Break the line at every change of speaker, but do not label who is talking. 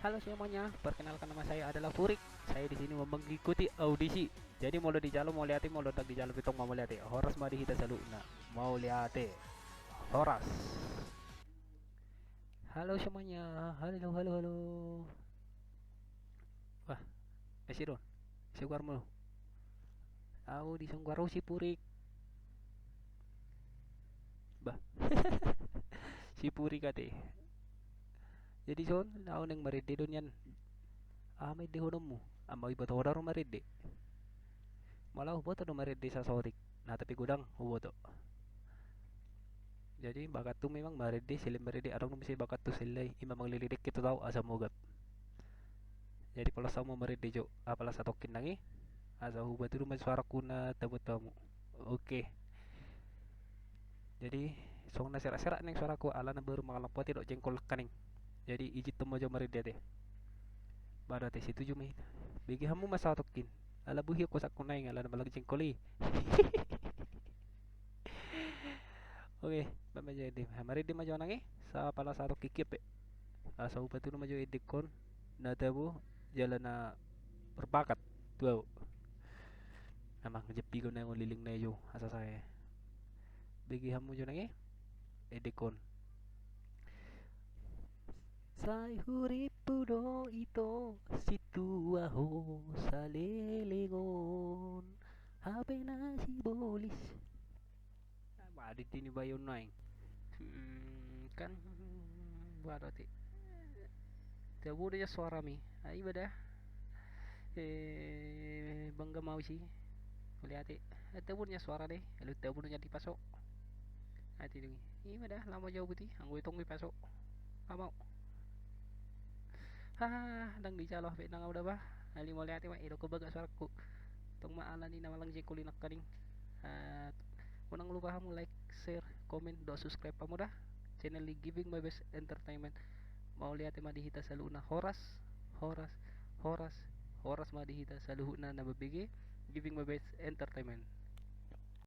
Halo semuanya, perkenalkan nama saya adalah Furik. Saya di sini mengikuti audisi. Jadi mau di jalo mau lihat mau tak di jalo pitong mau lihat horas madi hita saluna. Mau lihat horas. Halo semuanya. Halo halo halo. Wah, masih don. Sungguar mo. Aku di sungguar si Purik. Bah, si Purik kate. Jadi son, ako nang maride don yan. May dehonom mo. May iba to ro maride. Malah hubo to maride sa sorik. Nah tapi gudang hubo to. Jadi bakat tuh memang marede sila marede arang nung bisa bakat tuh sila ima maglilirik kita tahu asa mogap. Jadi pala sa mo marede jo apala sa tokin nangi asa hubat itu mas suara kuna tabut tamu. Oke. Jadi song na sera-sera neng suaraku ala na baru makalampo tidak jengkol kaning. Jadi ijit tuh jo marede deh. Bada teh situ jo main. Bagi hamu mas tokin. Ala buhi ko sa kunay ala na balag jengkoli. Oke, bama jadi. Marede ma jo nangi sa pala sa kikip. Asa hubat itu ma jo edikon na tabu jalan na berbakat tuh emang jepi ko na yung liling na yo asa saya bigi hamu jo nang edekon say huripudo ito situaho sa lelengon habe na si bolis adit ini ba yun na kan berarti tabu dia suara mi ay bada bangga mau sih lihat tabur niya suara deh lalu tabur niya dipasok ati dong iya dah lama jauh putih anggo itong dipasok mau dang di calo pe nang udah bah ali mo lihat mah ilo ko baga suaraku tong maalan ni namalang je kulinak kaning at unang lupa mo like share comment do subscribe pa mo dah channel ni Giving My Best Entertainment mau lihat madihita sa luna horas horas horas horas madihita sa luhuna na babigi Giving My Best Entertainment.